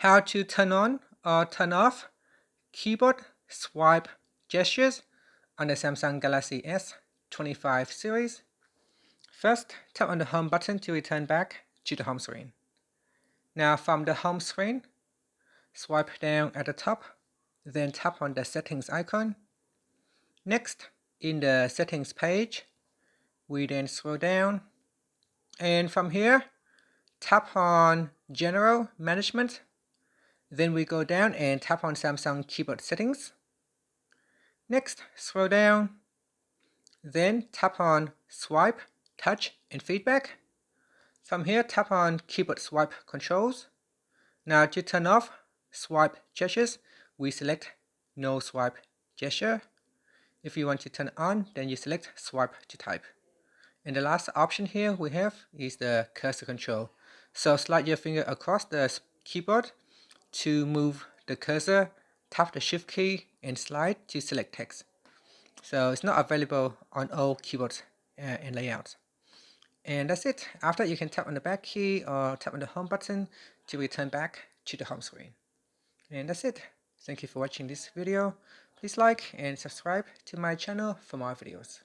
how to turn on or turn off keyboard swipe gestures on the Samsung Galaxy S25 series. First, tap on the home button to return back to the home screen. Now from the home screen, swipe down at the top, then tap on the settings icon. Next, in the settings page, we then scroll down, and from here, tap on General Management. Then we go down and tap on Samsung keyboard settings. Next, scroll down, then tap on Swipe, Touch, and Feedback. From here, tap on Keyboard Swipe Controls. Now to turn off swipe gestures, we select No Swipe Gesture. If you want to turn it on, then you select Swipe to Type. And the last option here we have is the cursor control. So slide your finger across the keyboard to move the cursor, tap the shift key and slide to select text. So it's not available on all keyboards and layouts. And that's it. After, you can tap on the back key or tap on the home button to return back to the home screen. And that's it. Thank you for watching this video. Please like and subscribe to my channel for more videos.